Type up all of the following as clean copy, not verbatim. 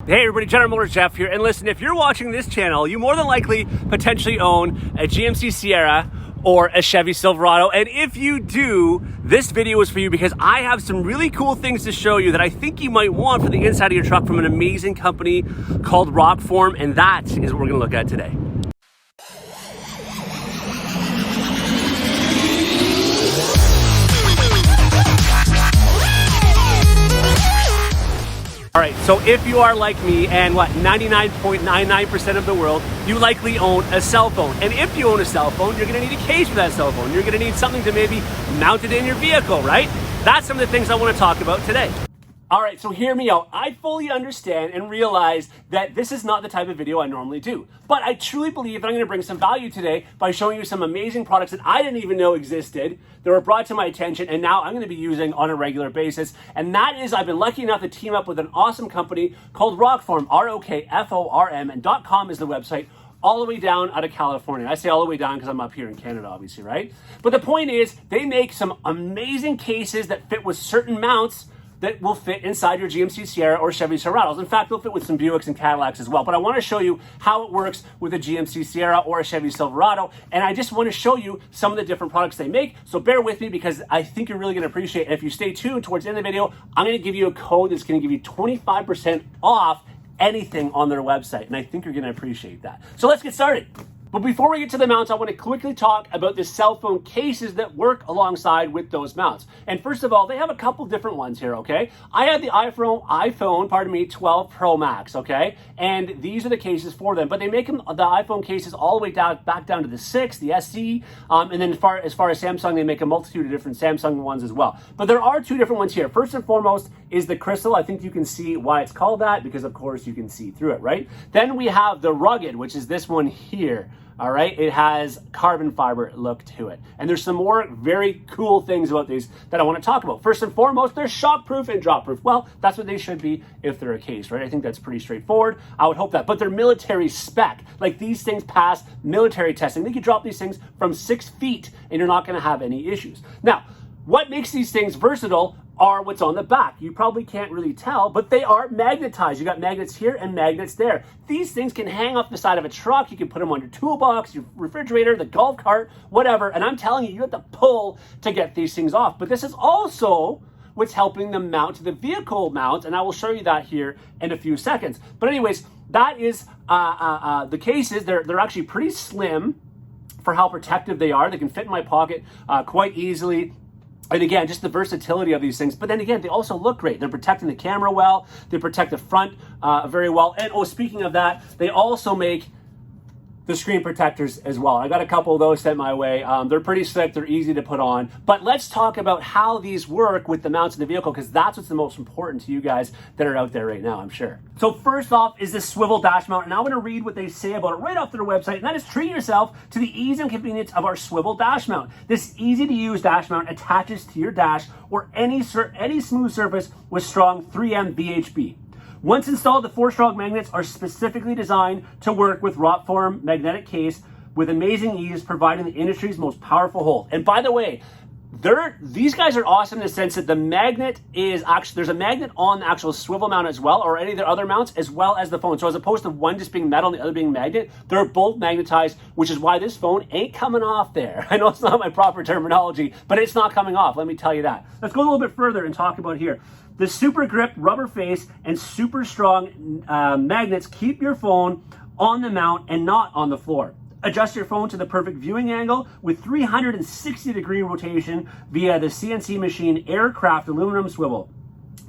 Hey everybody, General Motors Jeff here, and listen, if you're watching this channel, you more than likely potentially own a GMC Sierra or a Chevy Silverado, and if you do, this video is for you because I have some really cool things to show you that I think you might want for the inside of your truck from an amazing company called Rockform, and that is what we're gonna look at today. All right, so if you are like me and 99.99% of the world, you likely own a cell phone. And if you own a cell phone, you're gonna need a case for that cell phone. You're gonna need something to maybe mount it in your vehicle, right? That's some of the things I wanna talk about today. All right, so hear me out. I fully understand and realize that this is not the type of video I normally do. But I truly believe that I'm gonna bring some value today by showing you some amazing products that I didn't even know existed, that were brought to my attention, and now I'm gonna be using on a regular basis. And that is, I've been lucky enough to team up with an awesome company called Rockform, Rokform, and .com is the website, all the way down out of California. I say all the way down because I'm up here in Canada, obviously, right? But the point is, they make some amazing cases that fit with certain mounts that will fit inside your GMC Sierra or Chevy Silverados. In fact, they'll fit with some Buicks and Cadillacs as well. But I want to show you how it works with a GMC Sierra or a Chevy Silverado. And I just want to show you some of the different products they make. So bear with me because I think you're really going to appreciate it. And if you stay tuned towards the end of the video, I'm going to give you a code that's going to give you 25% off anything on their website. And I think you're going to appreciate that. So let's get started. But before we get to the mounts, I want to quickly talk about the cell phone cases that work alongside with those mounts. And first of all, they have a couple different ones here, okay? I have the iPhone 12 Pro Max, okay? And these are the cases for them. But they make them, the iPhone cases all the way down, back down to the 6, the SE, and then as far as Samsung, they make a multitude of different Samsung ones as well. But there are two different ones here. First and foremost is the Crystal. I think you can see why it's called that because, of course, you can see through it, right? Then we have the Rugged, which is this one here. All right, it has carbon fiber look to it. And there's some more very cool things about these that I want to talk about. First and foremost, they're shockproof and drop-proof. Well, that's what they should be if they're a case, right? I think that's pretty straightforward. I would hope that. But they're military spec. Like these things pass military testing. They can drop these things from 6 feet and you're not going to have any issues. Now, what makes these things versatile are what's on the back. You probably can't really tell, but they are magnetized. You got magnets here and magnets there. These things can hang off the side of a truck. You can put them on your toolbox, your refrigerator, the golf cart, whatever. And I'm telling you, you have to pull to get these things off. But this is also what's helping them mount to the vehicle mount, and I will show you that here in a few seconds. But anyways, that is the cases. They're actually pretty slim for how protective they are. They can fit in my pocket quite easily. And again, just the versatility of these things. But then again, they also look great. They're protecting the camera well. They protect the front very well. And oh, speaking of that, they also make the screen protectors as well. I got a couple of those sent my way. They're pretty slick. They're easy to put on. But let's talk about how these work with the mounts in the vehicle because that's what's the most important to you guys that are out there right now, I'm sure. So first off is this swivel dash mount. And I'm going to read what they say about it right off their website. And that is treat yourself to the ease and convenience of our swivel dash mount. This easy to use dash mount attaches to your dash or any smooth surface with strong 3M VHB. Once installed, the 4-stroke magnets are specifically designed to work with Rockform magnetic case with amazing ease, providing the industry's most powerful hold. And by the way, these guys are awesome in the sense that the magnet is actually, there's a magnet on the actual swivel mount as well, or any of their other mounts, as well as the phone. So as opposed to one just being metal and the other being magnet, they're both magnetized, which is why this phone ain't coming off there. I know it's not my proper terminology, but it's not coming off, let me tell you that. Let's go a little bit further and talk about here. The SuperGrip rubber face and super strong magnets keep your phone on the mount and not on the floor. Adjust your phone to the perfect viewing angle with 360-degree rotation via the CNC machine aircraft aluminum swivel.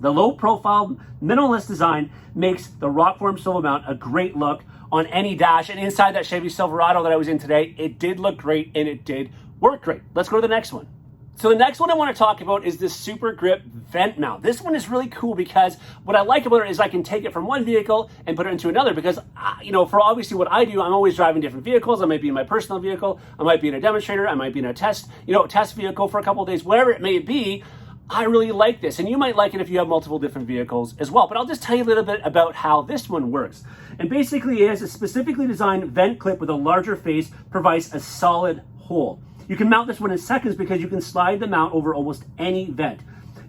The low-profile, minimalist design makes the Rockform swivel mount a great look on any dash. And inside that Chevy Silverado that I was in today, it did look great and it did work great. Let's go to the next one. So the next one I want to talk about is this SuperGrip vent mount. This one is really cool because what I like about it is I can take it from one vehicle and put it into another because, for obviously what I do, I'm always driving different vehicles. I might be in my personal vehicle. I might be in a demonstrator. I might be in a test vehicle for a couple of days, whatever it may be. I really like this, and you might like it if you have multiple different vehicles as well. But I'll just tell you a little bit about how this one works. And basically, it is a specifically designed vent clip with a larger face, provides a solid hole. You can mount this one in seconds because you can slide the mount over almost any vent.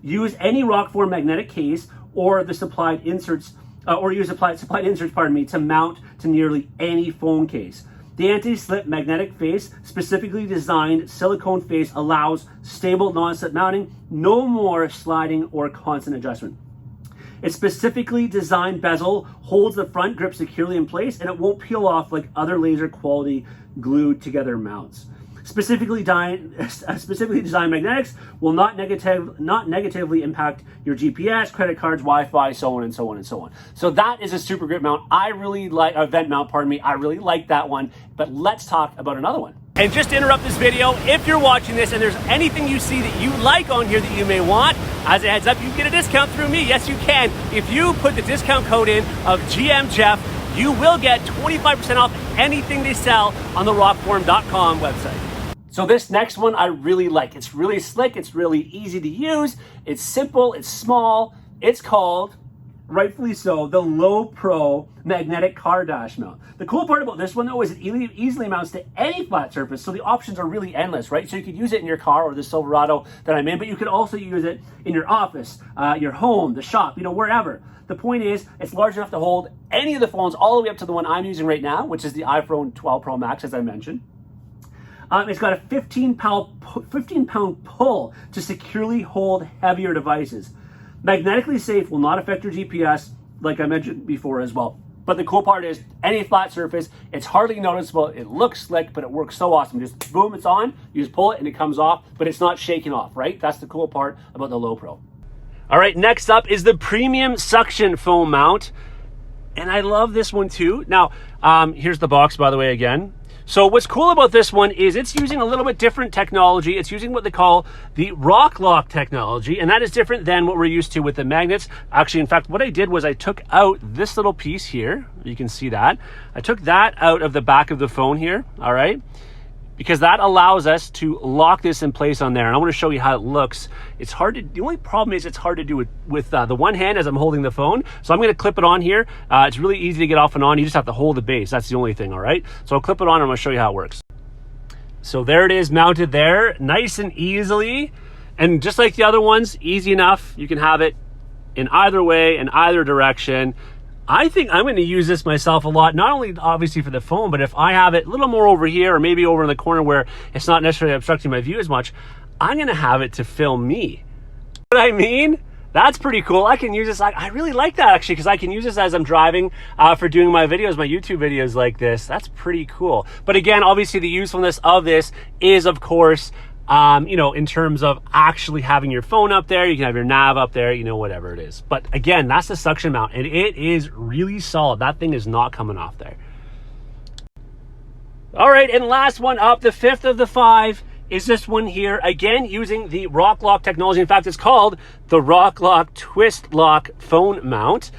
Use any Rockform magnetic case or the supplied inserts or use supplied inserts, pardon me, to mount to nearly any phone case. The anti-slip magnetic face, specifically designed silicone face, allows stable non-slip mounting, no more sliding or constant adjustment. Its specifically designed bezel holds the front grip securely in place, and it won't peel off like other laser quality glued together mounts. Specifically designed magnetics will not negatively impact your GPS, credit cards, Wi-Fi, so on and so on and so on. So that is a SuperGrip mount. I really like a vent mount, pardon me. I really like that one, but let's talk about another one. And just to interrupt this video, if you're watching this and there's anything you see that you like on here that you may want, as a heads up, you can get a discount through me. Yes, you can. If you put the discount code in of GMJeff, you will get 25% off anything they sell on the Rockform.com website. So this next one I really like. It's really slick, it's really easy to use, it's simple, it's small. It's called, rightfully so, the Low Pro magnetic car dash mount. The cool part about this one though is it easily mounts to any flat surface, so the options are really endless, right? So you could use it in your car or the Silverado that I'm in, but you could also use it in your office, your home, the shop, wherever. The point is, it's large enough to hold any of the phones all the way up to the one I'm using right now, which is the iPhone 12 Pro Max, as I mentioned. It's got a 15-pound pull to securely hold heavier devices. Magnetically safe, will not affect your GPS, like I mentioned before as well. But the cool part is, any flat surface, it's hardly noticeable, it looks slick, but it works so awesome. Just boom, it's on, you just pull it and it comes off, but it's not shaking off, right? That's the cool part about the Low Pro. All right, next up is the premium suction foam mount. And I love this one too. Now, here's the box, by the way, again. So what's cool about this one is it's using a little bit different technology. It's using what they call the rock lock technology, and that is different than what we're used to with the magnets. Actually, in fact, what I did was I took out this little piece here. You can see that. I took that out of the back of the phone here, all right? Because that allows us to lock this in place on there. And I want to show you how it looks. It's hard to, the only problem is it's hard to do it with the one hand as I'm holding the phone. So I'm going to clip it on here. It's really easy to get off and on. You just have to hold the base. That's the only thing, all right? So I'll clip it on and I'm going to show you how it works. So there it is mounted there, nice and easily. And just like the other ones, easy enough. You can have it in either way, in either direction. I think I'm going to use this myself a lot, not only obviously for the phone, but if I have it a little more over here or maybe over in the corner where it's not necessarily obstructing my view as much, I'm going to have it to film me. What I mean? That's pretty cool. I can use this. I really like that actually, because I can use this as I'm driving for doing my videos, my YouTube videos like this. That's pretty cool. But again, obviously the usefulness of this is, of course, in terms of actually having your phone up there, you can have your nav up there, whatever it is. But again, that's the suction mount and it is really solid. That thing is not coming off there. All right, and last one up, the fifth of the five is this one here. Again, using the Rock Lock technology. In fact, it's called the Rock Lock Twist Lock phone mount.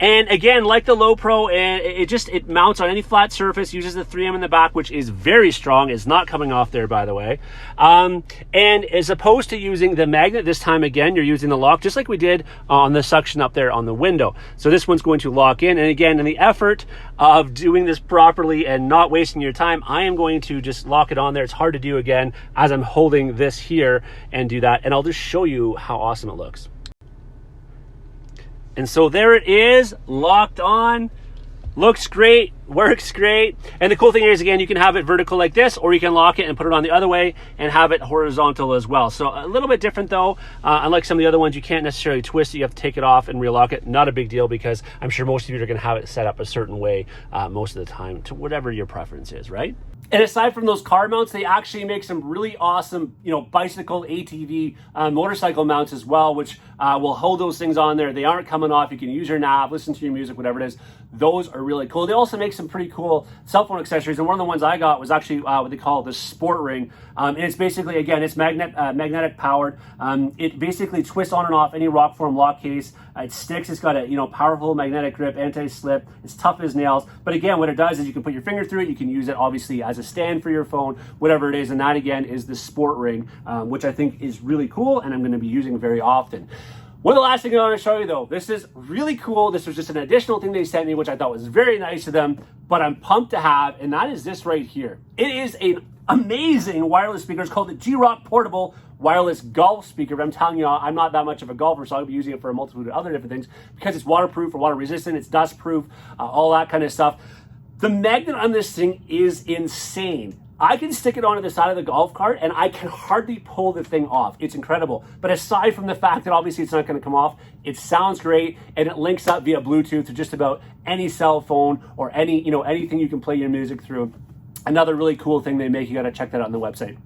And again, like the Low Pro, it mounts on any flat surface, uses the 3M in the back, which is very strong. It's not coming off there, by the way. And as opposed to using the magnet, this time again, you're using the lock, just like we did on the suction up there on the window. So this one's going to lock in. And again, in the effort of doing this properly and not wasting your time, I am going to just lock it on there. It's hard to do again as I'm holding this here and do that. And I'll just show you how awesome it looks. And so there it is, locked on, looks great, works great. And the cool thing is, again, you can have it vertical like this, or you can lock it and put it on the other way and have it horizontal as well. So a little bit different though. Unlike some of the other ones, you can't necessarily twist it. You have to take it off and relock it. Not a big deal, because I'm sure most of you are gonna have it set up a certain way most of the time to whatever your preference is, right? And aside from those car mounts, they actually make some really awesome, bicycle, ATV, motorcycle mounts as well, which will hold those things on there. They aren't coming off. You can use your nav, listen to your music, whatever it is. Those are really cool. They also make some pretty cool cell phone accessories. And one of the ones I got was actually what they call the Sport Ring. And it's basically, again, it's magnetic powered. It basically twists on and off any Rockform lock case. It sticks. It's got a powerful magnetic grip, anti-slip. It's tough as nails. But again, what it does is you can put your finger through it. You can use it obviously as a stand for your phone, whatever it is. And that again is the Sport Ring, which I think is really cool and I'm going to be using very often. One of the last things I want to show you though, this is really cool. This was just an additional thing they sent me, which I thought was very nice of them, but I'm pumped to have, and that is this right here. It is an amazing wireless speaker. It's called the G-Rock Portable Wireless Golf Speaker. But I'm telling you, I'm not that much of a golfer, so I'll be using it for a multitude of other different things because it's waterproof or water resistant, it's dust proof, all that kind of stuff. The magnet on this thing is insane. I can stick it onto the side of the golf cart and I can hardly pull the thing off. It's incredible. But aside from the fact that obviously it's not going to come off, it sounds great and it links up via Bluetooth to just about any cell phone or any, anything you can play your music through. Another really cool thing they make, you got to check that out on the website.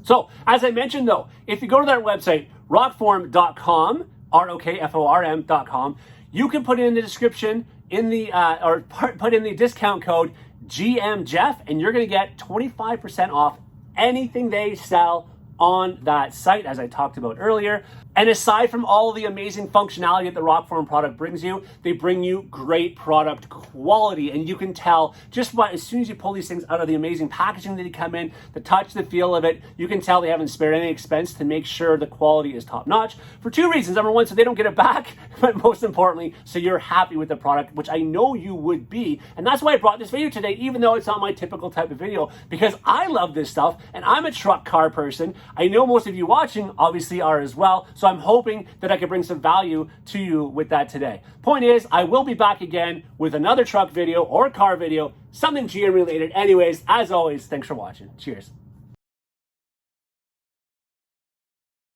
So, as I mentioned though, if you go to their website, rockform.com, ROKFORM.com, you can put in the description put in the discount code GMJeff, and you're going to get 25% off anything they sell on that site, as I talked about earlier. And aside from all the amazing functionality that the Rockform product brings you, they bring you great product quality. And you can tell just by as soon as you pull these things out of the amazing packaging that they come in, the touch, the feel of it, you can tell they haven't spared any expense to make sure the quality is top notch for two reasons. Number one, so they don't get it back, but most importantly, so you're happy with the product, which I know you would be. And that's why I brought this video today, even though it's not my typical type of video, because I love this stuff and I'm a truck car person. I know most of you watching obviously are as well. So I'm hoping that I can bring some value to you with that today. Point is, I will be back again with another truck video or car video, something GM related. Anyways, as always, thanks for watching. Cheers.